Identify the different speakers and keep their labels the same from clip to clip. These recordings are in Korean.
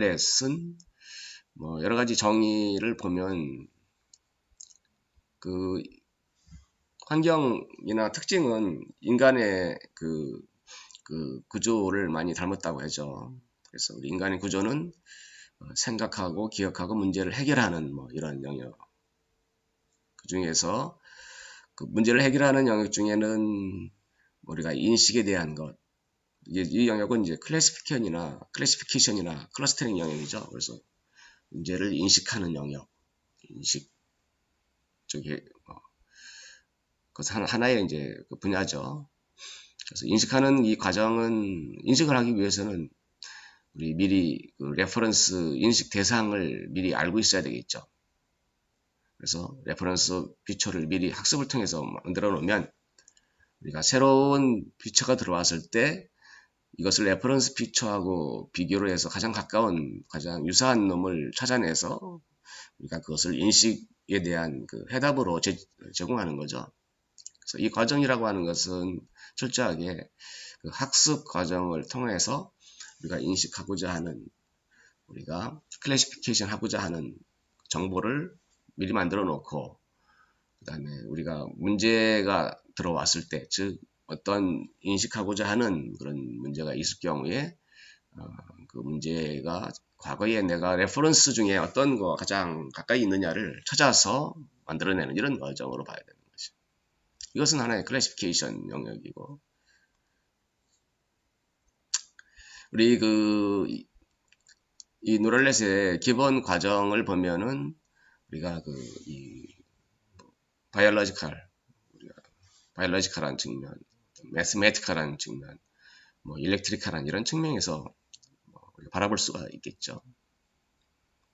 Speaker 1: 뉴럴넷은 뭐 여러 가지 정의를 보면 그 환경이나 특징은 인간의 그 구조를 많이 닮았다고 하죠. 그래서 우리 인간의 구조는 생각하고 기억하고 문제를 해결하는 뭐 이런 영역. 그 중에서 그 문제를 해결하는 영역 중에는 우리가 인식에 대한 것, 이 영역은 이제 클래시피케이션이나 클러스터링 영역이죠. 그래서 문제를 인식하는 영역, 인식 쪽에 그것은 하나의 이제 그 분야죠. 그래서 인식하는 이 과정은 인식을 하기 위해서는 우리 미리 그 레퍼런스 인식 대상을 미리 알고 있어야 되겠죠. 그래서 레퍼런스 피처를 미리 학습을 통해서 만들어 놓으면 우리가 새로운 피처가 들어왔을 때 이것을 레퍼런스 피처하고 비교를 해서 가장 가까운, 가장 유사한 놈을 찾아내서 우리가 그것을 인식에 대한 그 해답으로 제공하는 거죠. 그래서 이 과정이라고 하는 것은 철저하게 그 학습 과정을 통해서 우리가 인식하고자 하는, 우리가 클래시피케이션 하고자 하는 정보를 미리 만들어 놓고, 그 다음에 우리가 문제가 들어왔을 때, 즉 어떤 인식하고자 하는 그런 문제가 있을 경우에 그 문제가 과거에 내가 레퍼런스 중에 어떤 거 가장 가까이 있느냐를 찾아서 만들어내는 이런 과정으로 봐야 되는 거죠. 이것은 하나의 클래시피케이션 영역이고, 우리 이 뉴럴넷의 기본 과정을 보면은 우리가 이 바이올로지컬한 측면, 매스메티컬한 측면, 뭐 일렉트리컬한 이런 측면에서 우리가 바라볼 수가 있겠죠.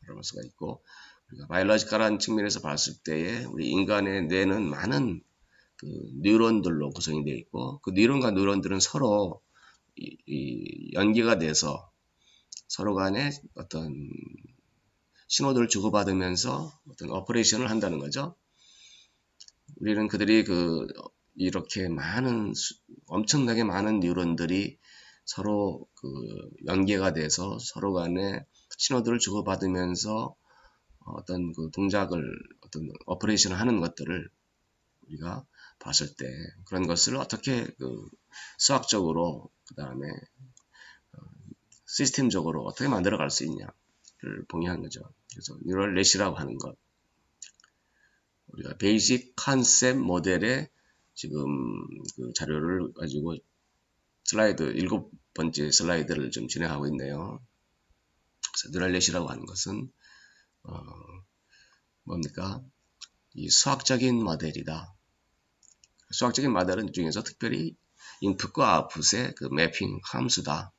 Speaker 1: 바라볼 수가 있고, 우리가 바이올로지컬한 측면에서 봤을 때에 우리 인간의 뇌는 많은 그 뉴런들로 구성이 되어 있고, 그 뉴런과 뉴런들은 서로 연계가 돼서 서로 간에 어떤 신호들을 주고받으면서 어떤 오퍼레이션을 한다는 거죠. 우리는 그들이 이렇게 엄청나게 많은 뉴런들이 서로 연계가 돼서 서로 간에 신호들을 주고받으면서 어떤 어떤 오퍼레이션을 하는 것들을 우리가 봤을 때 그런 것을 어떻게 수학적으로, 그 다음에 시스템적으로 어떻게 만들어갈 수 있냐를 봉의한 거죠. 그래서 뉴럴넷이라고 하는 것, 우리가 베이직 컨셉 모델의 지금 그 자료를 가지고 슬라이드 7번째 슬라이드를 좀 진행하고 있네요. 그래서 뉴럴넷이라고 하는 것은 뭡니까? 이 수학적인 모델이다. 수학적인 모델은 중에서 특별히 인풋과 아웃풋의 그 매핑 함수다.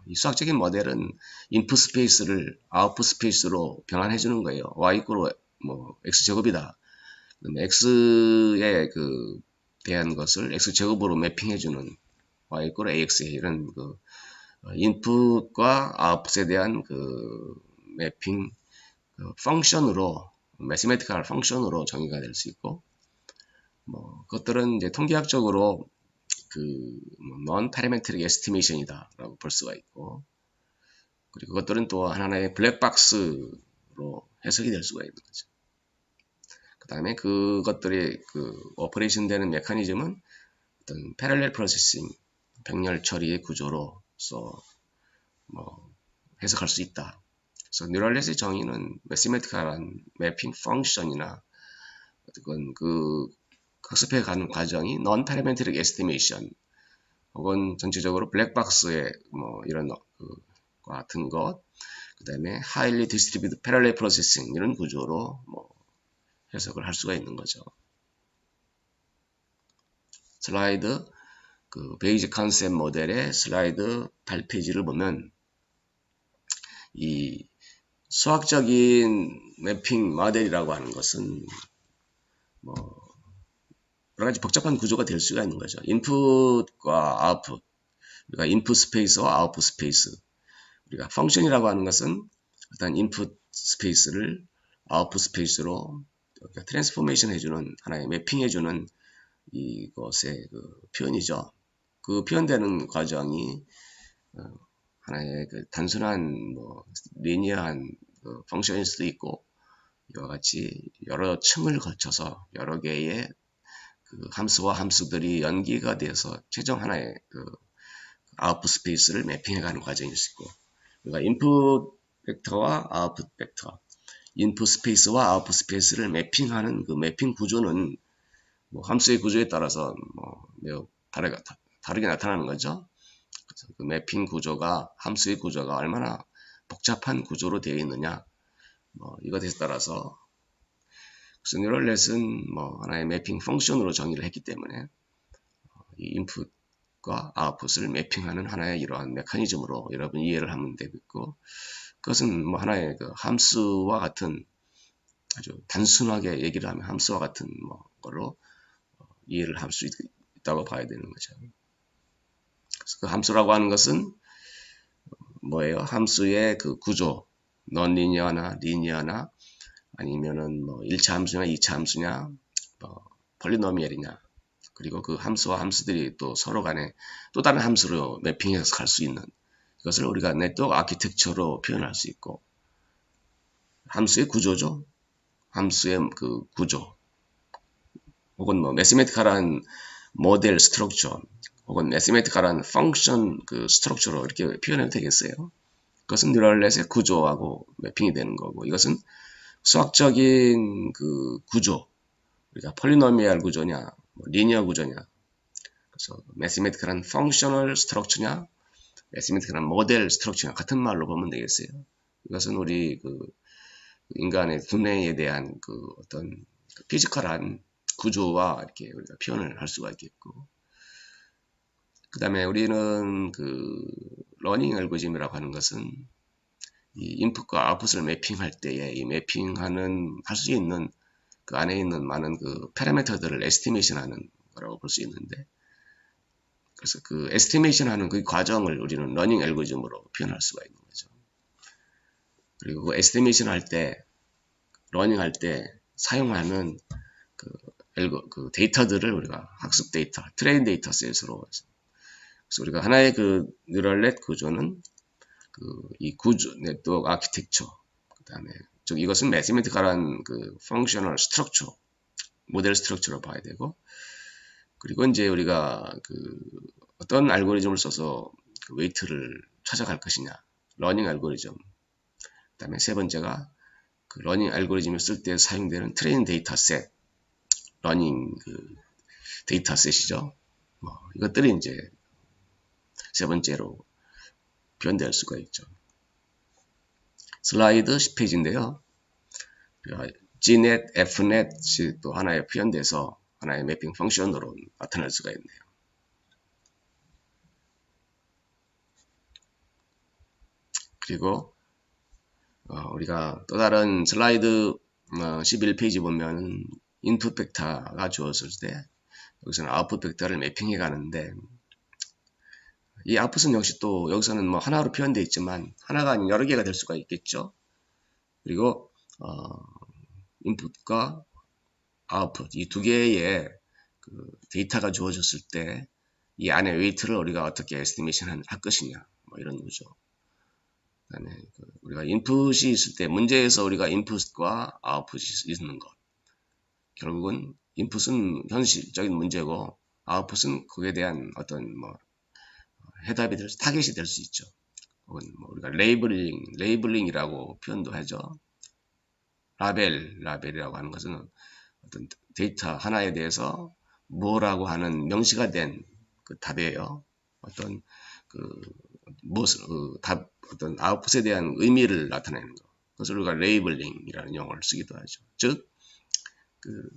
Speaker 1: 이 수학적인 모델은 인풋 스페이스를 아웃풋 스페이스로 변환해 주는 거예요. y 이꼬르 x제곱이다. x에 대한 것을 x제곱으로 매핑해 주는 y 이꼬르 ax 이런 인풋과 아웃풋에 대한 매핑 펑션으로, 매스메티컬 펑션으로 정의가 될 수 있고, 그것들은 이제 통계학적으로 non parametric estimation이다라고 볼 수가 있고, 그리고 그것들은 또 하나의 블랙박스로 해석이 될 수가 있는 거죠. 그 다음에 그것들이 오퍼레이션 되는 메커니즘은 어떤 패럴렐 프로세싱, 병렬 처리의 구조로서 해석할 수 있다. 그래서 뉴럴넷의 정의는 매스메티컬한 매핑 펑션이나 어떤 학습해 가는 과정이 non parametric estimation 혹은 전체적으로 블랙박스의 이런 같은 것, 그 다음에 highly distributed parallel processing 이런 구조로 해석을 할 수가 있는 거죠. 슬라이드 베이직 컨셉 모델의 슬라이드 8페이지를 보면 이 수학적인 매핑 모델이라고 하는 것은 여러 가지 복잡한 구조가 될 수가 있는 거죠. 인풋과 아웃풋, 우리가 인풋 스페이스와 아웃풋 스페이스, 우리가 펑션이라고 하는 것은 어떤 인풋 스페이스를 아웃풋 스페이스로 트랜스포메이션 해주는, 하나의 매핑 해주는 이것의 표현이죠. 그 표현되는 과정이 하나의 그 단순한 뭐 리니어한 그 펑션일 수도 있고, 이와 같이 여러 층을 거쳐서 여러 개의 그 함수와 함수들이 연기가 되어서 최종 하나의 그 아웃풋 스페이스를 매핑해가는 과정일 수 있고, 그러니까 인풋 벡터와 아웃풋 벡터, 인풋 스페이스와 아웃풋 스페이스를 매핑하는 그 매핑 구조는 뭐 함수의 구조에 따라서 뭐 매우 다르게 나타나는 거죠. 그래서 그 매핑 구조가, 함수의 구조가 얼마나 복잡한 구조로 되어 있느냐, 뭐 이것에 따라서 그래서 뉴럴넷은 뭐 하나의 매핑 펑션으로 정의를 했기 때문에 이 인풋과 아웃풋을 매핑하는 하나의 이러한 메커니즘으로 여러분 이해를 하면 되겠고, 그것은 뭐 하나의 그 함수와 같은, 아주 단순하게 얘기를 하면 함수와 같은 뭐 거로 이해를 할 수 있다고 봐야 되는 거죠. 그래서 그 함수라고 하는 것은 뭐예요? 함수의 그 구조, 넌리니어나 리니어나 아니면은 뭐 1차 함수냐 2차 함수냐, 뭐 폴리노미얼이냐, 그리고 그 함수와 함수들이 또 서로 간에 또 다른 함수로 매핑해서 갈 수 있는, 이것을 우리가 네트워크 아키텍처로 표현할 수 있고, 함수의 구조죠. 함수의 그 구조, 혹은 뭐 매스메티컬한 모델 스트럭처, 혹은 매스메티컬한 펑션 그 스트럭처로 이렇게 표현해도 되겠어요. 그것은 뉴럴넷의 구조하고 매핑이 되는 거고, 이것은 수학적인 그 구조, 우리가 폴리노미얼 구조냐, 뭐 리니어 구조냐, 그래서 매스메티컬한 펑셔널 스트럭처냐, 매스메티컬한 모델 스트럭처냐, 같은 말로 보면 되겠어요. 이것은 우리 그 인간의 두뇌에 대한 그 어떤 피지컬한 구조와 이렇게 우리가 표현을 할 수가 있겠고, 그 다음에 우리는 그 러닝 알고리즘이라고 하는 것은 이 인풋과 아웃풋을 매핑할 때에 이 매핑하는 할 수 있는 그 안에 있는 많은 그 파라미터들을 에스티메이션하는 거라고 볼 수 있는데, 그래서 그 에스티메이션하는 그 과정을 우리는 러닝 알고리즘으로 표현할 수가 있는 거죠. 그리고 그 에스티메이션 할 때, 러닝 할 때 사용하는 그 데이터들을 우리가 학습 데이터, 트레인 데이터 셋으로, 그래서 우리가 하나의 그 뉴럴넷 구조는 그 이 구조, 네트워크 아키텍처, 그 다음에 이것은 매스메티컬한 그 펑셔널 스트럭처, 모델 스트럭처로 봐야 되고, 그리고 이제 우리가 그 어떤 알고리즘을 써서 그 웨이트를 찾아갈 것이냐, 러닝 알고리즘. 그 다음에 세 번째가 그 러닝 알고리즘을 쓸 때 사용되는 트레인 데이터 셋, 러닝 그 데이터 셋이죠. 뭐 이것들이 이제 세 번째로 표현될 수가 있죠. 슬라이드 10페이지인데요. Gnet, Fnet 또 하나의 표현돼서 하나의 매핑 펑션으로 나타날 수가 있네요. 그리고 우리가 또 다른 슬라이드 11페이지 보면 인풋 벡터가 주어졌을 때 여기서는 아웃풋 벡터를 매핑해 가는데, 이 아웃풋은 역시 또 여기서는 뭐 하나로 표현되어 있지만 하나가 아닌 여러 개가 될 수가 있겠죠. 그리고 인풋과 아웃풋 이 두 개의 그 데이터가 주어졌을 때 이 안에 웨이트를 우리가 어떻게 에스티메이션 할 것이냐, 뭐 이런 거죠. 그다음에 우리가 인풋이 있을 때 문제에서 우리가 인풋과 아웃풋이 있는 것, 결국은 인풋은 현실적인 문제고 아웃풋은 그에 대한 어떤 뭐 해답이 될 수, 타겟이 될 수 있죠. 혹은 뭐 우리가 레이블링이라고 표현도 하죠. 라벨이라고 하는 것은 어떤 데이터 하나에 대해서 뭐라고 하는 명시가 된 그 답이에요. 어떤 그 무엇을 어떤 아웃풋에 대한 의미를 나타내는 것. 그것을 우리가 레이블링이라는 용어를 쓰기도 하죠. 즉, 그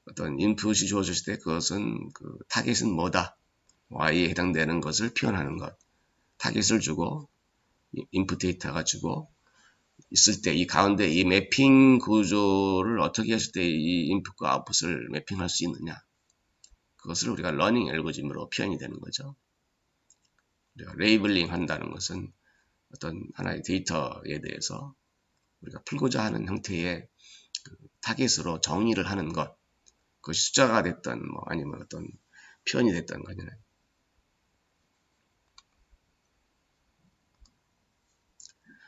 Speaker 1: 어떤 인풋이 주어졌을 때 그것은 그 타겟은 뭐다. Y에 해당되는 것을 표현하는 것. 타겟을 주고 인풋 데이터가 주고 있을 때 이 가운데 이 매핑 구조를 어떻게 했을 때 이 인풋과 아웃풋을 매핑할 수 있느냐. 그것을 우리가 러닝 알고리즘으로 표현이 되는 거죠. 우리가 레이블링 한다는 것은 어떤 하나의 데이터에 대해서 우리가 풀고자 하는 형태의 그 타겟으로 정의를 하는 것. 그것이 숫자가 됐던 뭐 아니면 어떤 표현이 됐던 거잖아요.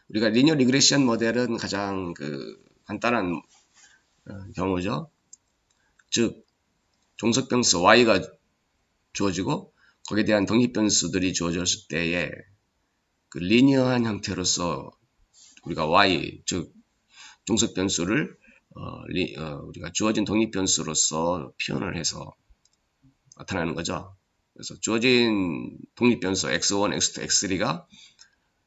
Speaker 1: 우리가 리니어 리그레션 모델은 가장 간단한 경우죠. 즉 종속 변수 y가 주어지고 거기에 대한 독립변수들이 주어졌을 때에 그 리니어한 형태로서 우리가 y, 즉 종속 변수를 우리가 주어진 독립변수로서 표현을 해서 나타나는 거죠. 그래서 주어진 독립변수 x1, x2, x3가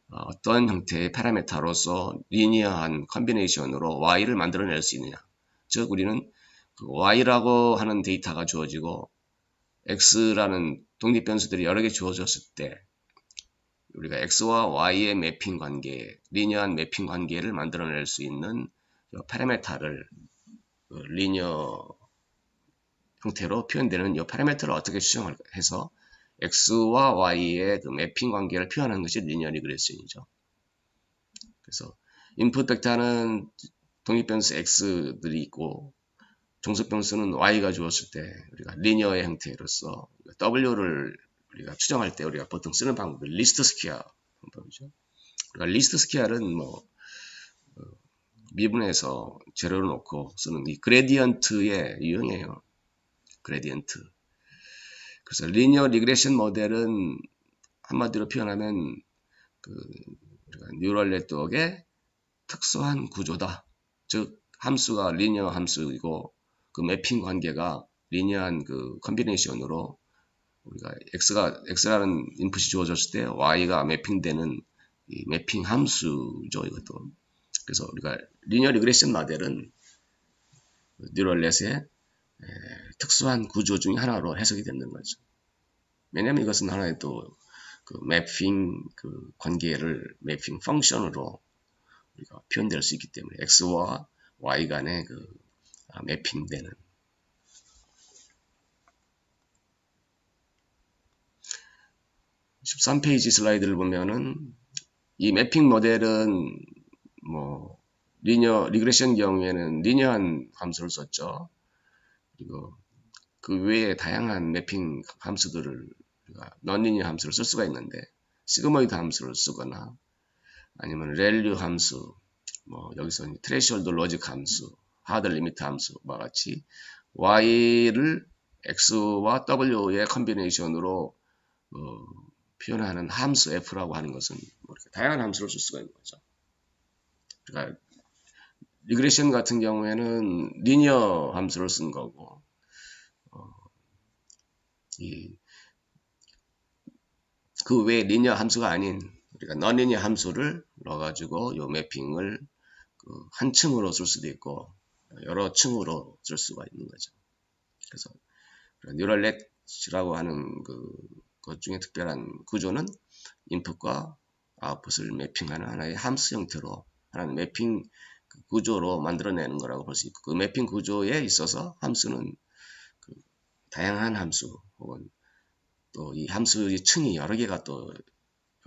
Speaker 1: 어떤 형태의 파라미터로서 리니어한 컨비네이션으로 y를 만들어낼 수 있느냐. 즉 우리는 그 y라고 하는 데이터가 주어지고 x라는 독립변수들이 여러 개 주어졌을 때 우리가 x와 y의 매핑 관계, 리니어한 매핑 관계를 만들어낼 수 있는 파라미터를 리니어 형태로 표현되는 이 파라미터를 어떻게 추정해서 x와 y의 그 매핑 관계를 표현하는 것이 리니어 리그레션이죠. 그래서 인풋 벡터는 독립변수 x들이 있고 종속변수는 y가 주었을 때 우리가 리니어의 형태로서 w를 우리가 추정할 때 우리가 보통 쓰는 방법이 리스트 스퀘어 방법이죠. 우리가 리스트 스퀘어는 미분에서 재료를 놓고 쓰는 이 그레디언트의 유형이에요. 그레디언트. 그래서 리니어 리그레션 모델은 한마디로 표현하면 우리가 뉴럴 네트워크의 특수한 구조다. 즉 함수가 리니어 함수이고 그 매핑 관계가 리니어한 그 컨비네이션으로 우리가 x라는 인풋이 주어졌을 때 y가 매핑되는 이 매핑 함수죠, 이것도. 그래서 우리가 리니어 리그레션 모델은 뉴럴넷의 특수한 구조 중에 하나로 해석이 되는 거죠. 왜냐하면 이것은 하나의 또 그 매핑 그 관계를 매핑 펑션으로 우리가 표현될 수 있기 때문에 x와 y 간의 매핑되는 13페이지 슬라이드를 보면은 이 매핑 모델은 리니어 리그레션 경우에는 리니어한 함수를 썼죠. 그리고 그 외에 다양한 매핑 함수들을 우리가 넌리니어 함수를 쓸 수가 있는데 시그모이드 함수를 쓰거나 아니면 렐류 함수, 여기서 트레시홀드 로직 함수, 하드 리미트 함수와 같이 y를 x와 w의 컨비네이션으로 표현하는 함수 f라고 하는 것은 이렇게 다양한 함수를 쓸 수가 있는 거죠. 그러니까 리그레션 같은 경우에는 리니어 함수를 쓴 거고 그 외에 리니어 함수가 아닌 우리가 넌리니어 함수를 넣어가지고 이 매핑을 한 층으로 쓸 수도 있고 여러 층으로 쓸 수가 있는 거죠. 그래서 뉴럴넷이라고 하는 것 중에 특별한 구조는 인풋과 아웃풋을 매핑하는 하나의 함수 형태로 하나의 매핑 구조로 만들어내는 거라고 볼 수 있고 그 매핑 구조에 있어서 함수는 다양한 함수 혹은 또 이 함수의 층이 여러 개가 또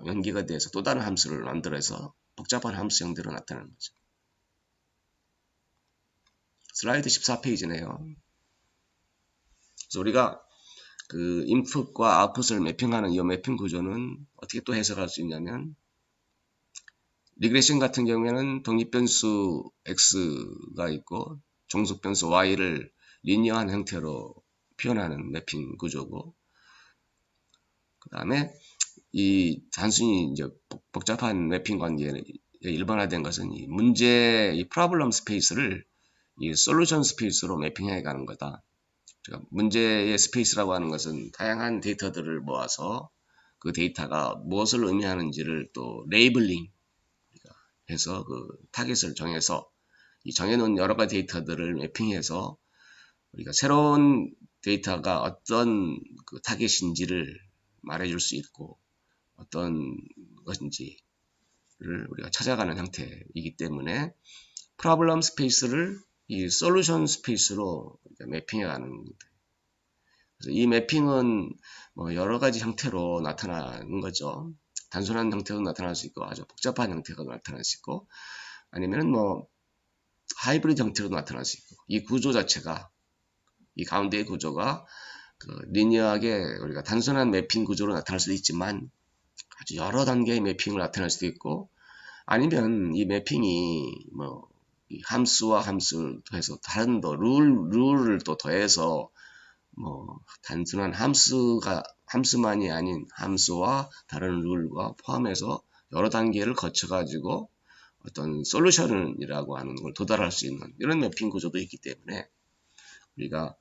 Speaker 1: 연계가 돼서 또 다른 함수를 만들어서 복잡한 함수 형태로 나타나는 거죠. 슬라이드 14페이지네요. 그래서 우리가 그 인풋과 아웃풋을 매핑하는 이 매핑 구조는 어떻게 또 해석할 수 있냐면 리그레션 같은 경우에는 독립변수 x가 있고 종속변수 y를 리니어한 형태로 표현하는 매핑 구조고 그 다음에 이 단순히 이제 복잡한 매핑 관계에 일반화된 것은 이 문제, 이 프로블럼 스페이스를 이 솔루션 스페이스로 매핑해 가는 거다. 그러니까 문제의 스페이스라고 하는 것은 다양한 데이터들을 모아서 그 데이터가 무엇을 의미하는지를 또 레이블링 해서 그 타겟을 정해서 이 정해놓은 여러 가지 데이터들을 매핑해서 우리가 새로운 데이터가 어떤 그 타겟인지를 말해줄 수 있고 어떤 것인지를 우리가 찾아가는 형태이기 때문에 프로블럼 스페이스를 이 솔루션 스페이스로 매핑해가는 그래서 이 매핑은 여러 가지 형태로 나타나는 거죠. 단순한 형태도 나타날 수 있고 아주 복잡한 형태가 나타날 수 있고 아니면 하이브리드 형태로 나타날 수 있고 이 구조 자체가 이 가운데의 구조가 리니어하게 우리가 단순한 매핑 구조로 나타날 수도 있지만 아주 여러 단계의 매핑을 나타낼 수도 있고 아니면 이 매핑이 뭐 이 함수와 함수를 더해서 다른 더 룰을 또 더해서 뭐 단순한 함수만이 아닌 함수와 다른 룰과 포함해서 여러 단계를 거쳐 가지고 어떤 솔루션이라고 하는 걸 도달할 수 있는 이런 매핑 구조도 있기 때문에 우리가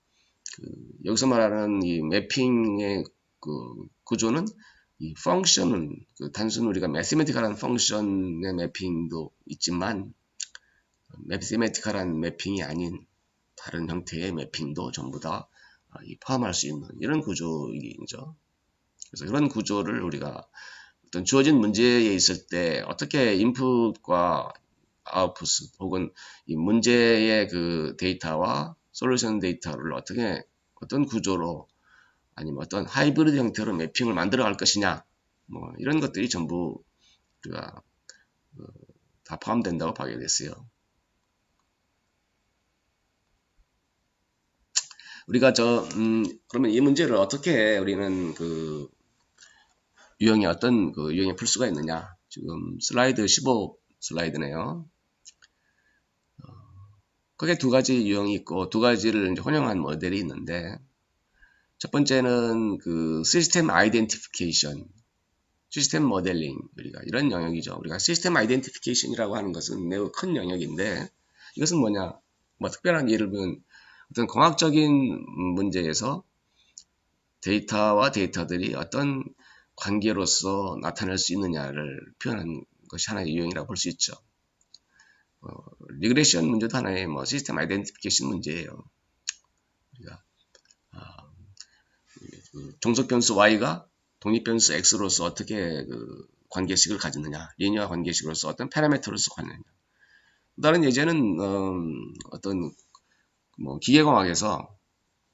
Speaker 1: 여기서 말하는 이 매핑의 구조는 이 펑션은 단순 우리가 매스메티컬한 펑션의 매핑도 있지만 매스메티컬한 매핑이 아닌 다른 형태의 매핑도 전부 다 포함할 수 있는 이런 구조이죠. 그래서 이런 구조를 우리가 어떤 주어진 문제에 있을 때 어떻게 인풋과 아웃풋 혹은 이 문제의 그 데이터와 솔루션 데이터를 어떤 구조로 아니면 어떤 하이브리드 형태로 매핑을 만들어 갈 것이냐 뭐 이런 것들이 전부 우리가 다 포함된다고 봐야 됐어요. 우리가 그러면 이 문제를 어떻게 우리는 유형이 어떤 유형에 풀 수가 있느냐. 지금 슬라이드 15 슬라이드네요. 크게 두 가지 유형이 있고 두 가지를 이제 혼용한 모델이 있는데 첫 번째는 시스템 아이덴티피케이션, 시스템 모델링 우리가 이런 영역이죠. 우리가 시스템 아이덴티피케이션이라고 하는 것은 매우 큰 영역인데 이것은 뭐냐? 뭐 특별한 예를 들면 어떤 공학적인 문제에서 데이터와 데이터들이 어떤 관계로서 나타낼 수 있느냐를 표현한 것이 하나의 유형이라고 볼 수 있죠. 리그레션 문제도 하나의 시스템 아이덴티피케이션 문제예요. 우리가 종속 변수 y가 독립 변수 x로서 어떻게 관계식을 가졌느냐, 리니어 관계식으로서 어떤 파라미터로서 가느냐. 다른 예제는 어떤 기계공학에서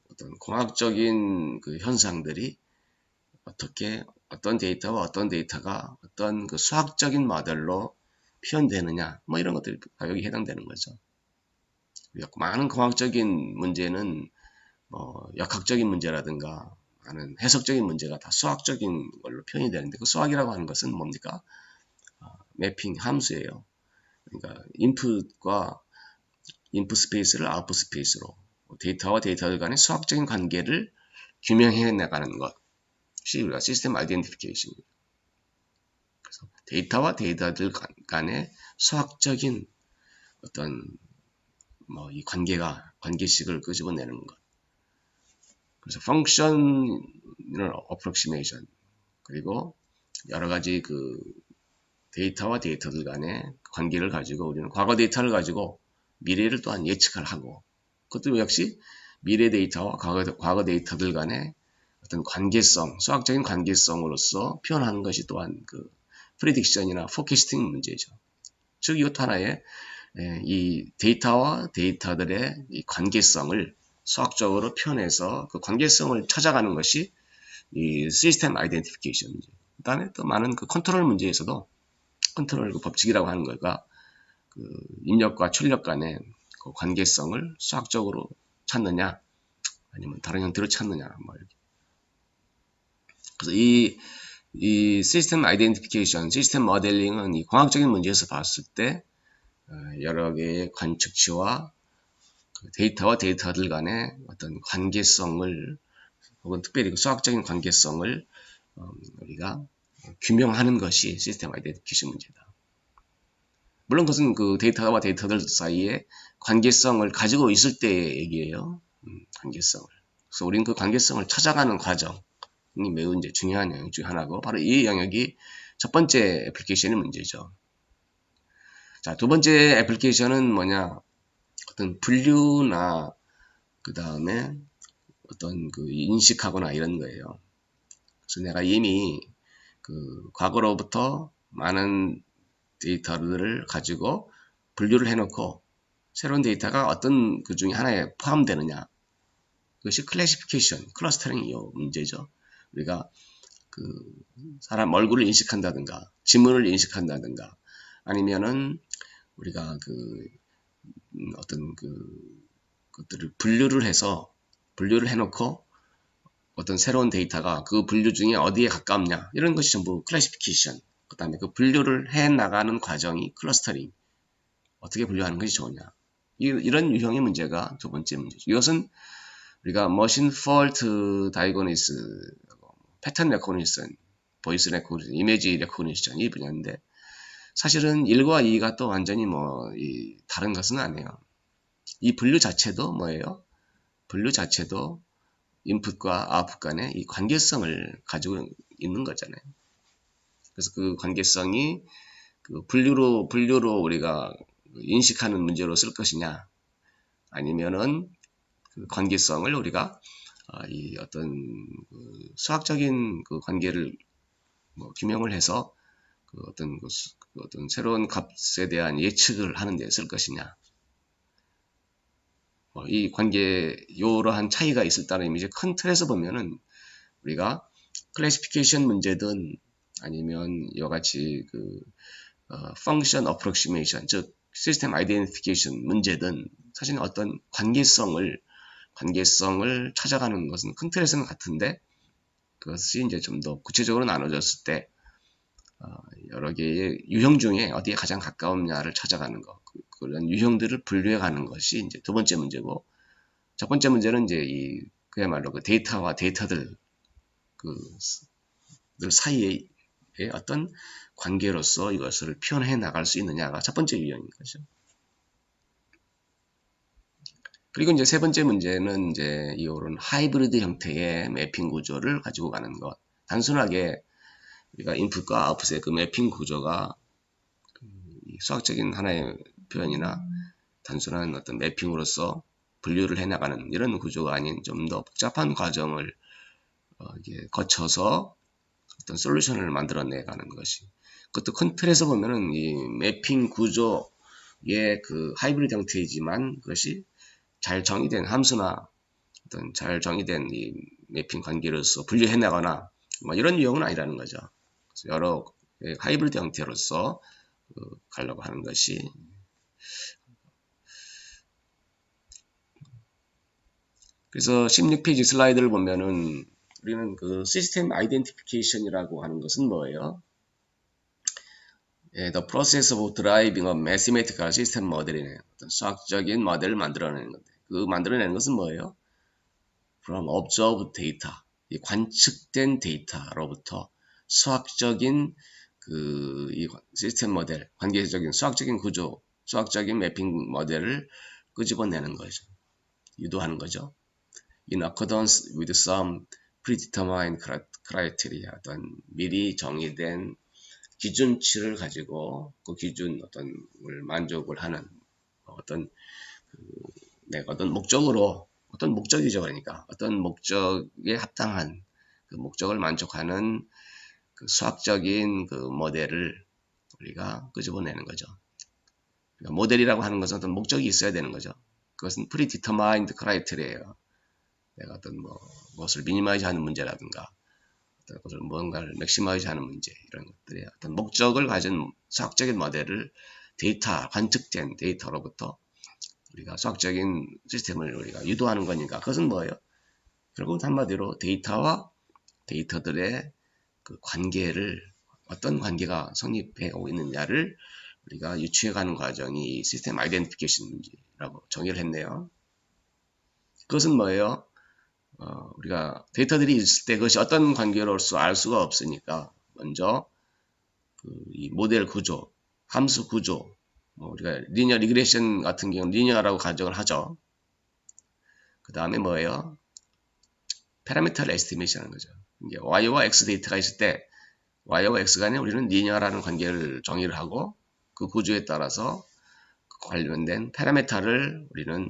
Speaker 1: 어떤 공학적인 현상들이 어떤 데이터와 어떤 데이터가 어떤 수학적인 모델로 표현되느냐, 뭐 이런 것들이 여기 해당되는 거죠. 많은 공학적인 문제는 역학적인 문제라든가 많은 해석적인 문제가 다 수학적인 걸로 표현이 되는데 그 수학이라고 하는 것은 뭡니까? 매핑 함수예요. 그러니까 인풋과 인풋 스페이스를 아웃풋 스페이스로 데이터와 데이터들 간의 수학적인 관계를 규명해 나가는 것이 우리가 시스템 아이덴티피케이션입니다. 그래서 데이터와 데이터들 간의 수학적인 어떤 이 관계식을 끄집어내는 것. 그래서 functional approximation 그리고 여러 가지 데이터와 데이터들 간의 관계를 가지고 우리는 과거 데이터를 가지고 미래를 또한 예측을 하고 그것도 역시 미래 데이터와 과거 데이터들 간의 어떤 관계성, 수학적인 관계성으로서 표현하는 것이 또한 프리딕션이나 포캐스팅 문제죠. 즉 이것도 하나의 이 데이터와 데이터들의 이 관계성을 수학적으로 표현해서 그 관계성을 찾아가는 것이 이 시스템 아이덴티피케이션 문제. 그다음에 또 많은 컨트롤 문제에서도 컨트롤 법칙이라고 하는 거가 입력과 출력 간의 관계성을 수학적으로 찾느냐 아니면 다른 형태로 찾느냐 뭐 이렇게. 그래서 이 시스템 아이덴티피케이션, 시스템 모델링은 이 공학적인 문제에서 봤을 때 여러 개의 관측치와 데이터와 데이터들 간의 어떤 관계성을 혹은 특별히 수학적인 관계성을 우리가 규명하는 것이 시스템 아이덴티피케이션 문제다. 물론 그것은 데이터와 데이터들 사이에 관계성을 가지고 있을 때의 얘기예요. 관계성을. 그래서 우리는 그 관계성을 찾아가는 과정이 매우 이제 중요한 영역 중 하나고 바로 이 영역이 첫 번째 애플리케이션의 문제죠. 자, 두 번째 애플리케이션은 뭐냐? 어떤 분류나 그 다음에 어떤 인식하거나 이런 거예요. 그래서 내가 이미 과거로부터 많은 데이터들을 가지고 분류를 해놓고 새로운 데이터가 어떤 그 중에 하나에 포함되느냐. 그것이 클래시피케이션, 클러스터링 이 문제죠. 우리가 사람 얼굴을 인식한다든가 지문을 인식한다든가 아니면은 우리가 어떤 것들을 분류를 해놓고 어떤 새로운 데이터가 그 분류 중에 어디에 가깝냐 이런 것이 전부 클래시피케이션 그 다음에 그 분류를 해 나가는 과정이 클러스터링. 어떻게 분류하는 것이 좋으냐. 이런 유형의 문제가 두 번째 문제죠. 이것은 우리가 머신 폴트 다이고니스, 패턴 레코니션, 보이스 레코니션, 이미지 레코니션 이 분야인데 사실은 1과 2가 또 완전히 다른 것은 아니에요. 이 분류 자체도 뭐예요? 분류 자체도 인풋과 아웃풋 간의 이 관계성을 가지고 있는 거잖아요. 그래서 그 관계성이 그 분류로 우리가 인식하는 문제로 쓸 것이냐, 아니면은 그 관계성을 우리가 이 어떤 그 수학적인 그 관계를 규명을 해서 그 어떤 새로운 값에 대한 예측을 하는 데 쓸 것이냐. 이 관계 이러한 차이가 있을 따른 이미지 큰 틀에서 보면은 우리가 클래시피케이션 문제든 아니면 이와 같이 그 펑션 어프록시메이션, 즉 시스템 아이덴티피케이션 문제든 사실 어떤 관계성을 찾아가는 것은 큰 틀에서는 같은데 그것이 이제 좀 더 구체적으로 나눠졌을 때 여러 개의 유형 중에 어디에 가장 가까우냐를 찾아가는 것, 그런 유형들을 분류해 가는 것이 이제 두 번째 문제고, 첫 번째 문제는 이제 그야말로 그 데이터와 데이터들 사이의 어떤 관계로서 이것을 표현해 나갈 수 있느냐가 첫 번째 유형인 거죠. 그리고 이제 세 번째 문제는 이제 이런 하이브리드 형태의 매핑 구조를 가지고 가는 것. 단순하게 우리가 인풋과 아웃풋의 그 매핑 구조가 수학적인 하나의 표현이나 단순한 어떤 매핑으로서 분류를 해나가는 이런 구조가 아닌 좀 더 복잡한 과정을 거쳐서 어떤 솔루션을 만들어내가는 것이. 그것도 큰 틀에서 보면은 이 매핑 구조의 그 하이브리드 형태이지만 그것이 잘 정의된 함수나 어떤 잘 정의된 이 매핑 관계로서 분류해나가나 이런 유형은 아니라는 거죠. 그래서 여러 하이브리드 형태로서 가려고 하는 것이. 그래서 16페이지 슬라이드를 보면은 우리는 그 시스템 아이덴티피케이션이라고 하는 것은 뭐예요? The process of deriving a mathematical system model이네요. 어떤 수학적인 모델을 만들어내는 건데 그 만들어내는 것은 뭐예요? From observed data, 이 관측된 데이터로부터 수학적인 이 시스템 모델, 관계적인 수학적인 구조, 수학적인 매핑 모델을 끄집어내는 거죠. 유도하는 거죠. In accordance with some predetermined criteria, 어떤 미리 정의된 기준치를 가지고 그 기준 어떤 만족을 하는 어떤 내가 어떤 목적으로 어떤 목적이죠. 그러니까 어떤 목적에 합당한 그 목적을 만족하는 그 수학적인 그 모델을 우리가 끄집어내는 거죠. 그러니까 모델이라고 하는 것은 어떤 목적이 있어야 되는 거죠. 그것은 predetermined criteria예요. 내가 어떤 무엇을 미니마이즈하는 문제라든가 어떤 것을 뭔가를 맥시마이즈하는 문제 이런 것들의 어떤 목적을 가진 수학적인 모델을 관측된 데이터로부터 우리가 수학적인 시스템을 우리가 유도하는 거니까 그것은 뭐예요? 결국 한마디로 데이터와 데이터들의 그 관계를 어떤 관계가 성립해 오고 있느냐를 우리가 유추해가는 과정이 시스템 아이덴티피케이션 문제라고 정의를 했네요. 그것은 뭐예요? 우리가 데이터들이 있을 때 그것이 어떤 관계로서 알 수가 없으니까 먼저 이 모델 구조, 함수 구조, 우리가 리니어 리그레션 같은 경우는 리니어라고 가정을 하죠. 그 다음에 뭐예요? 파라미터 에스티메이션 하는 거죠. 이제 y와 x 데이터가 있을 때 y와 x 간에 우리는 리니어라는 관계를 정의를 하고 그 구조에 따라서 관련된 파라미터를 우리는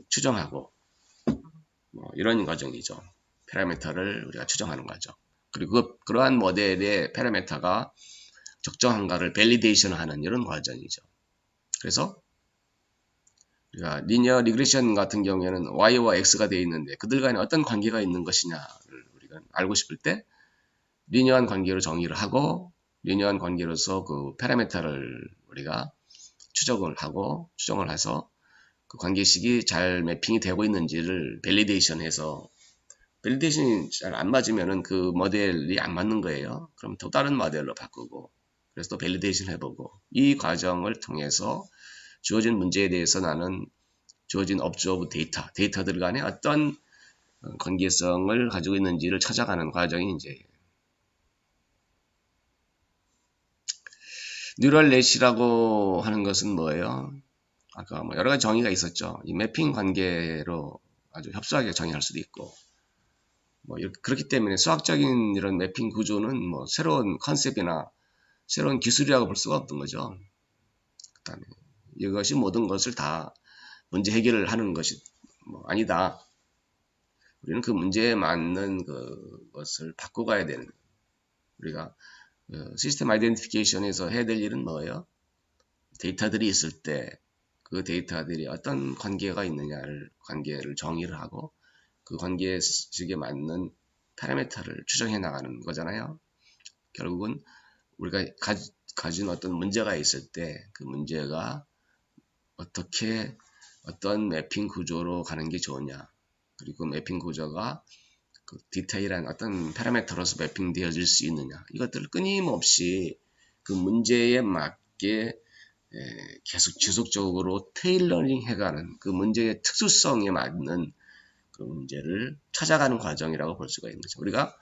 Speaker 1: 추정하고 이런 과정이죠. 파라미터를 우리가 추정하는 거죠. 그리고 그러한 모델의 파라미터가 적정한가를 밸리데이션 하는 이런 과정이죠. 그래서 우리가 리니어 리그레션 같은 경우에는 y와 x가 되어 있는데 그들 간에 어떤 관계가 있는 것이냐를 우리가 알고 싶을 때 리니어한 관계로 정의를 하고 리니어한 관계로서 그 파라미터를 우리가 추정을 해서 그 관계식이 잘 매핑이 되고 있는지를 밸리데이션 해서 밸리데이션이 잘 안 맞으면은 그 모델이 안 맞는 거예요. 그럼 또 다른 모델로 바꾸고, 그래서 또 밸리데이션 해보고, 이 과정을 통해서 주어진 문제에 대해서 나는 주어진 업저브 데이터들 간에 어떤 관계성을 가지고 있는지를 찾아가는 과정이 이제 뉴럴 넷이라고 하는 것은 뭐예요? 아까 뭐 여러 가지 정의가 있었죠. 이 매핑 관계로 아주 협소하게 정의할 수도 있고, 뭐 그렇기 때문에 수학적인 이런 매핑 구조는 뭐 새로운 컨셉이나 새로운 기술이라고 볼 수가 없던 거죠. 그다음에 이것이 모든 것을 다 문제 해결을 하는 것이 뭐 아니다. 우리는 그 문제에 맞는 그것을 바꿔가야 되는 거예요. 우리가 시스템 아이덴티피케이션에서 해야 될 일은 뭐예요? 데이터들이 있을 때 그 데이터들이 어떤 관계가 있느냐를 관계를 정의를 하고 그 관계식에 맞는 파라미터를 추정해 나가는 거잖아요. 결국은 우리가 가진 어떤 문제가 있을 때 그 문제가 어떻게 어떤 매핑 구조로 가는 게 좋으냐, 그리고 매핑 구조가 그 디테일한 어떤 파라미터로서 매핑되어질 수 있느냐, 이것들을 끊임없이 그 문제에 맞게 계속 지속적으로 테일러링 해가는 그 문제의 특수성에 맞는 그 문제를 찾아가는 과정이라고 볼 수가 있는 거죠. 우리가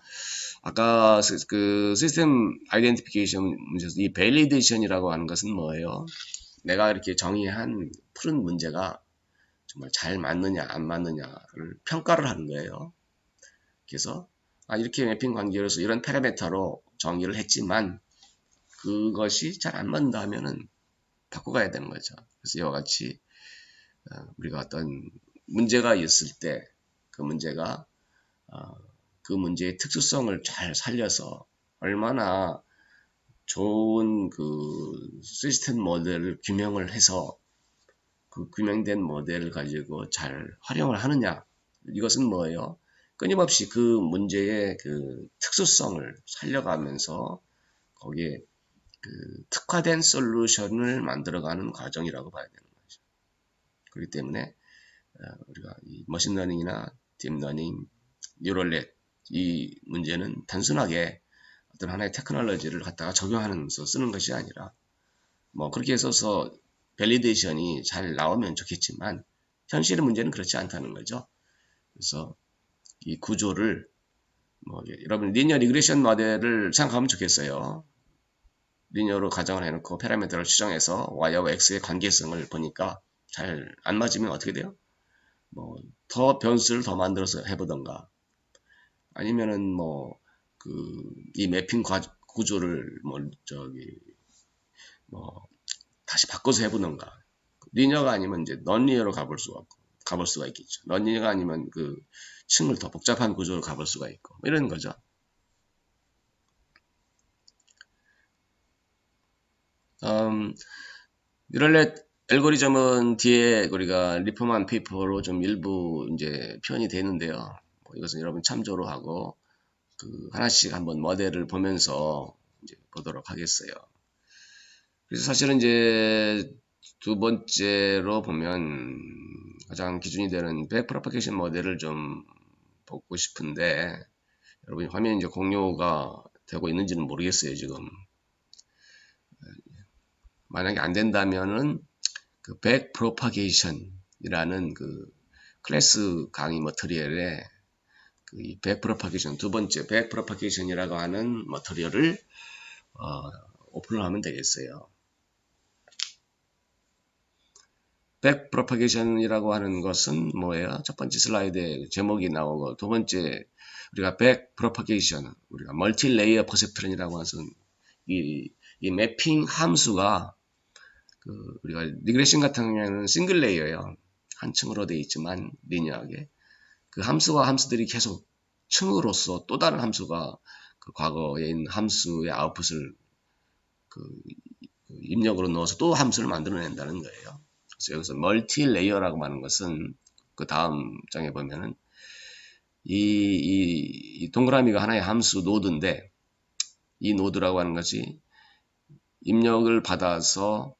Speaker 1: 아까 그 시스템 아이덴티피케이션 문제에서 이 밸리데이션이라고 하는 것은 뭐예요? 내가 이렇게 정의한 푸른 문제가 정말 잘 맞느냐 안 맞느냐를 평가를 하는 거예요. 그래서 이렇게 매핑 관계로서 이런 파라미터로 정의를 했지만 그것이 잘 안 맞는다 하면은 바꿔가야 되는 거죠. 그래서 이와 같이 우리가 어떤 문제가 있을 때 그 문제가 그 문제의 특수성을 잘 살려서 얼마나 좋은 그 시스템 모델을 규명을 해서 그 규명된 모델을 가지고 잘 활용을 하느냐, 이것은 뭐예요? 끊임없이 그 문제의 그 특수성을 살려가면서 거기에 그 특화된 솔루션을 만들어가는 과정이라고 봐야 되는 거죠. 그렇기 때문에 우리가 이 머신러닝이나 딥러닝, 뉴럴넷 이 문제는 단순하게 어떤 하나의 테크놀로지를 갖다가 적용하면서 쓰는 것이 아니라 뭐 그렇게 해서 밸리데이션이 잘 나오면 좋겠지만 현실의 문제는 그렇지 않다는 거죠. 그래서 이 구조를 뭐 여러분 리니어 리그레션 모델을 생각하면 좋겠어요. 리니어로 가정을 해놓고 파라미터를 추정해서 y와 x의 관계성을 보니까 잘 안 맞으면 어떻게 돼요? 뭐 더 변수를 더 만들어서 해보던가 아니면은 뭐 그 이 매핑 구조를 뭐 다시 바꿔서 해보던가. 리니어가 아니면 이제 넌리니어로 가볼 수가 있겠죠. 넌리니어가 아니면 그 층을 더 복잡한 구조로 가볼 수가 있고 이런 거죠. 뉴럴넷 알고리즘은 뒤에 우리가 리포만 페이퍼로 좀 일부 이제 표현이 되는데요. 뭐 이것은 여러분 참조로 하고 그 하나씩 한번 모델을 보면서 이제 보도록 하겠어요. 그래서 사실은 이제 두 번째로 보면 가장 기준이 되는 백프로파게이션 모델을 좀 보고 싶은데 여러분 화면이 이제 공유가 되고 있는지는 모르겠어요 지금. 만약에 안 된다면은 그 백프로파게이션이라는 그 클래스 강의 머터리얼에 그 백프로파게이션 두 번째 백프로파게이션이라고 하는 머터리얼을 오픈을 하면 되겠어요. 백프로파게이션이라고 하는 것은 뭐예요? 첫 번째 슬라이드에 제목이 나오고 두 번째 우리가 백프로파게이션 우리가 멀티레이어 퍼셉트론이라고 하는 이 매핑 함수가 그 우리가 리그레션 같은 경우에는 싱글 레이어예요. 한 층으로 되어 있지만 리니어하게 그 함수와 함수들이 계속 층으로서 또 다른 함수가 그 과거에 있는 함수의 아웃풋을 그 입력으로 넣어서 또 함수를 만들어낸다는 거예요. 그래서 여기서 멀티 레이어라고 하는 것은 그 다음 장에 보면은 이 동그라미가 하나의 함수 노드인데 이 노드라고 하는 것이 입력을 받아서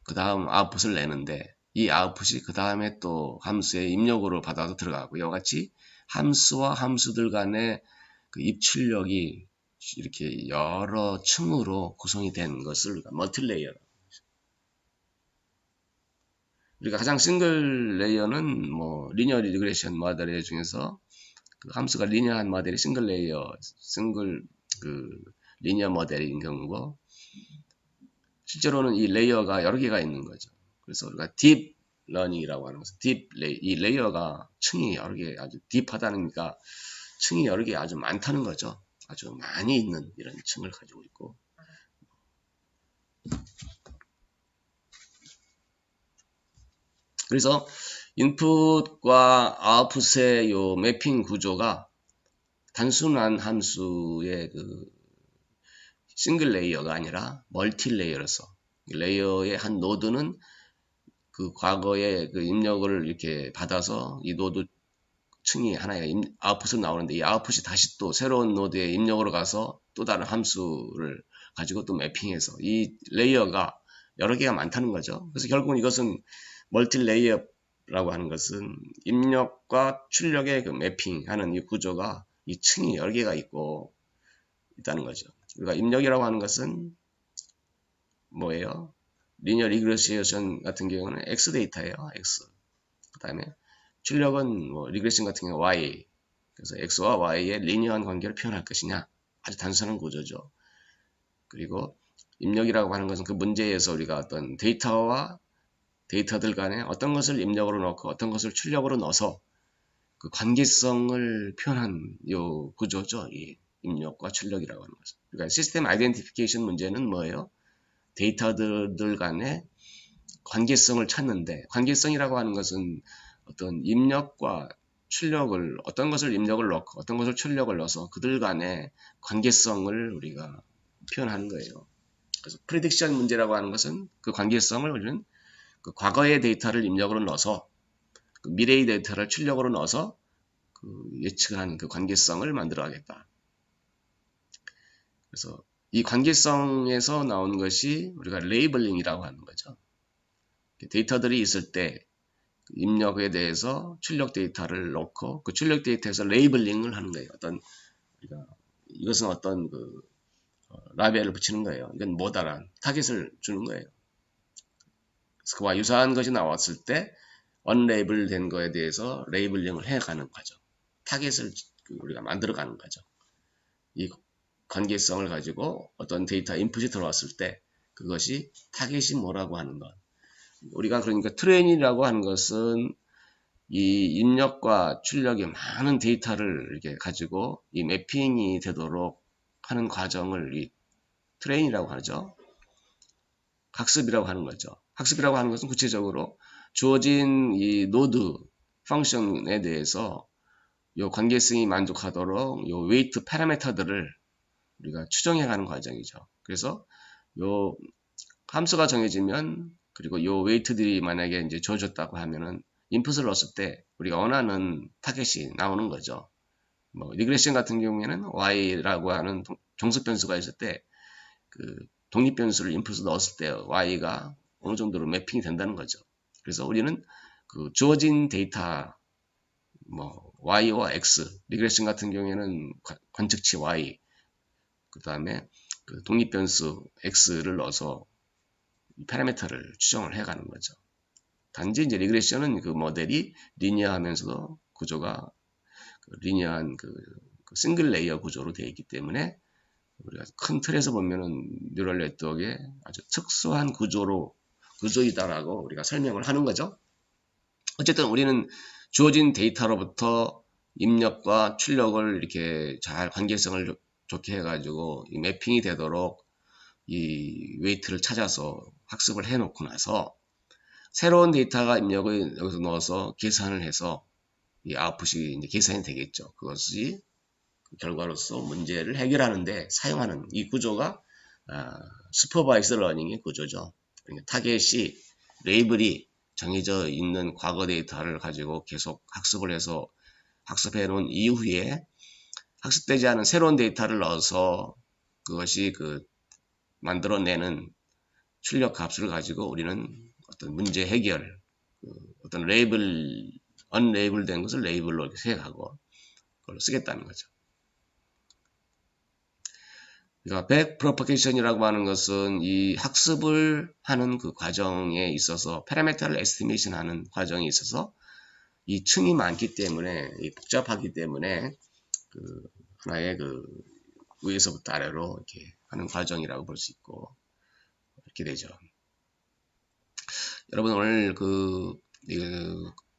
Speaker 1: 그 다음 아웃풋을 내는데 이 아웃풋이 그 다음에 또 함수의 입력으로 받아서 들어가고 이와 같이 함수와 함수들 간의 그 입출력이 이렇게 여러 층으로 구성이 된 것을 우리가 멀티레이어. 우리가 가장 싱글 레이어는 뭐 리니어 리그레션 모델 중에서 그 함수가 리니어한 모델이 싱글 레이어, 싱글 그 리니어 모델인 경우고, 실제로는 이 레이어가 여러 개가 있는 거죠. 그래서 우리가 딥 러닝이라고 하는 것은 이 레이어가 층이 여러 개, 아주 딥하다니까 층이 여러 개 아주 많다는 거죠. 아주 많이 있는 이런 층을 가지고 있고, 그래서 인풋과 아웃풋의 요 매핑 구조가 단순한 함수의 그 싱글 레이어가 아니라 멀티 레이어로서, 레이어의 한 노드는 그 과거에 그 입력을 이렇게 받아서 이 노드 층이 하나의 아웃풋으로 나오는데, 이 아웃풋이 다시 또 새로운 노드의 입력으로 가서 또 다른 함수를 가지고 또 매핑해서, 이 레이어가 여러 개가 많다는 거죠. 그래서 결국은 이것은 멀티 레이어라고 하는 것은 입력과 출력의 그 매핑하는 이 구조가 이 층이 여러 개가 있다는 거죠. 우리가 입력이라고 하는 것은 뭐예요? 리니어 리그레션 같은 경우는 X 데이터예요. X. 그 다음에 출력은 뭐 리그레션 같은 경우 Y. 그래서 X와 Y의 리니어한 관계를 표현할 것이냐. 아주 단순한 구조죠. 그리고 입력이라고 하는 것은 그 문제에서 우리가 어떤 데이터와 데이터들 간에 어떤 것을 입력으로 넣고 어떤 것을 출력으로 넣어서 그 관계성을 표현한 요 구조죠. 이 입력과 출력이라고 하는 것은. 그러니까 시스템 아이덴티피케이션 문제는 뭐예요? 데이터들 간의 관계성을 찾는데, 관계성이라고 하는 것은 어떤 입력과 출력을, 어떤 것을 입력을 넣고 어떤 것을 출력을 넣어서 그들 간의 관계성을 우리가 표현하는 거예요. 그래서 프리딕션 문제라고 하는 것은 그 관계성을 우리는 그 과거의 데이터를 입력으로 넣어서 그 미래의 데이터를 출력으로 넣어서 그 예측한 그 관계성을 만들어 가겠다. 그래서 이 관계성에서 나온 것이 우리가 레이블링이라고 하는 거죠. 데이터들이 있을 때 입력에 대해서 출력 데이터를 넣고 그 출력 데이터에서 레이블링을 하는 거예요. 어떤 우리가 이것은 어떤 그 라벨을 붙이는 거예요. 이건 뭐다란 타깃을 주는 거예요. 그래서 그와 유사한 것이 나왔을 때 언레이블 된 거에 대해서 레이블링을 해가는 거죠. 타깃을 우리가 만들어가는 거죠. 이 관계성을 가지고 어떤 데이터 인풋이 들어왔을 때 그것이 타깃이 뭐라고 하는 것. 우리가 그러니까 트레인이라고 하는 것은 이 입력과 출력의 많은 데이터를 이렇게 가지고 이 매핑이 되도록 하는 과정을 이 트레인이라고 하죠. 학습이라고 하는 거죠. 학습이라고 하는 것은 구체적으로 주어진 이 노드 펑션에 대해서 요 관계성이 만족하도록 요 웨이트 파라미터들을 우리가 추정해가는 과정이죠. 그래서 요 함수가 정해지면, 그리고 요 웨이트들이 만약에 이제 주어졌다고 하면은 인풋을 넣었을 때 우리가 원하는 타겟이 나오는 거죠. 뭐 리그레션 같은 경우에는 y라고 하는 종속 변수가 있을 때 그 독립 변수를 인풋을 넣었을 때 y가 어느 정도로 매핑이 된다는 거죠. 그래서 우리는 그 주어진 데이터 뭐 y와 x, 리그레션 같은 경우에는 관측치 y, 그 다음에 그 독립 변수 x를 넣어서 파라미터를 추정을 해가는 거죠. 단지 이제 리그레션은 그 모델이 리니어하면서도 구조가 리니어한 그 싱글 레이어 구조로 되어 있기 때문에 우리가 큰 틀에서 보면은 뉴럴 네트워크의 아주 특수한 구조이다라고 우리가 설명을 하는 거죠. 어쨌든 우리는 주어진 데이터로부터 입력과 출력을 이렇게 잘 관계성을 좋게 해가지고 이 매핑이 되도록 이 웨이트를 찾아서 학습을 해놓고 나서 새로운 데이터가 입력을 여기서 넣어서 계산을 해서 이 아웃풋이 이제 계산이 되겠죠. 그것이 결과로서 문제를 해결하는데 사용하는 이 구조가 슈퍼바이스 러닝의 구조죠. 그러니까 타겟이 레이블이 정해져 있는 과거 데이터를 가지고 계속 학습을 해서 학습해 놓은 이후에 학습되지 않은 새로운 데이터를 넣어서 그것이 그 만들어내는 출력 값을 가지고 우리는 어떤 문제 해결, 어떤 레이블, 언레이블 된 것을 레이블로 생각하고, 걸로 쓰겠다는 거죠. 그러니까 backpropagation이라고 하는 것은 이 학습을 하는 그 과정에 있어서 파라미터를 에스티메이션 하는 과정에 있어서 이 층이 많기 때문에 복잡하기 때문에 그 하나의 그 위에서부터 아래로 이렇게 하는 과정이라고 볼 수 있고 이렇게 되죠. 여러분 오늘 그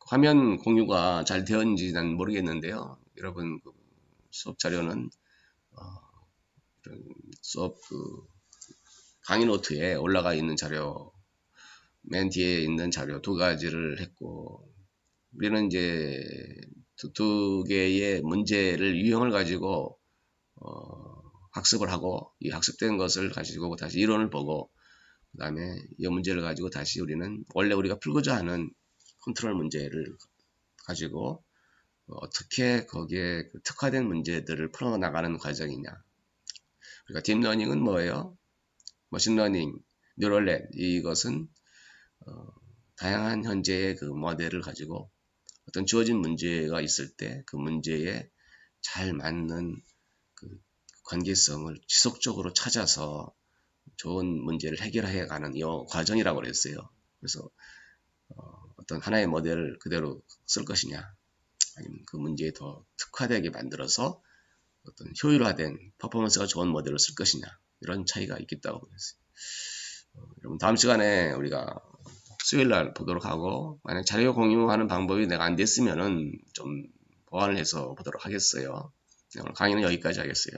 Speaker 1: 화면 공유가 잘 되었는지 난 모르겠는데요. 여러분 그 수업 자료는 수업 그 강의 노트에 올라가 있는 자료 맨 뒤에 있는 자료 두 가지를 했고 우리는 이제 두 개의 문제를 유형을 가지고 학습을 하고 이 학습된 것을 가지고 다시 이론을 보고 그 다음에 이 문제를 가지고 다시 우리는 원래 우리가 풀고자 하는 컨트롤 문제를 가지고 어떻게 거기에 특화된 문제들을 풀어나가는 과정이냐. 그러니까 딥러닝은 뭐예요? 머신러닝, 뉴럴넷 이것은 다양한 현재의 그 모델을 가지고 어떤 주어진 문제가 있을 때 그 문제에 잘 맞는 그 관계성을 지속적으로 찾아서 좋은 문제를 해결해 가는 이 과정이라고 그랬어요. 그래서 어떤 하나의 모델을 그대로 쓸 것이냐 아니면 그 문제에 더 특화되게 만들어서 어떤 효율화된 퍼포먼스가 좋은 모델을 쓸 것이냐 이런 차이가 있겠다고 그랬어요. 여러분 다음 시간에 우리가 수요일날 보도록 하고 만약 자료 공유하는 방법이 내가 안 됐으면은 좀 보완을 해서 보도록 하겠어요. 오늘 강의는 여기까지 하겠어요.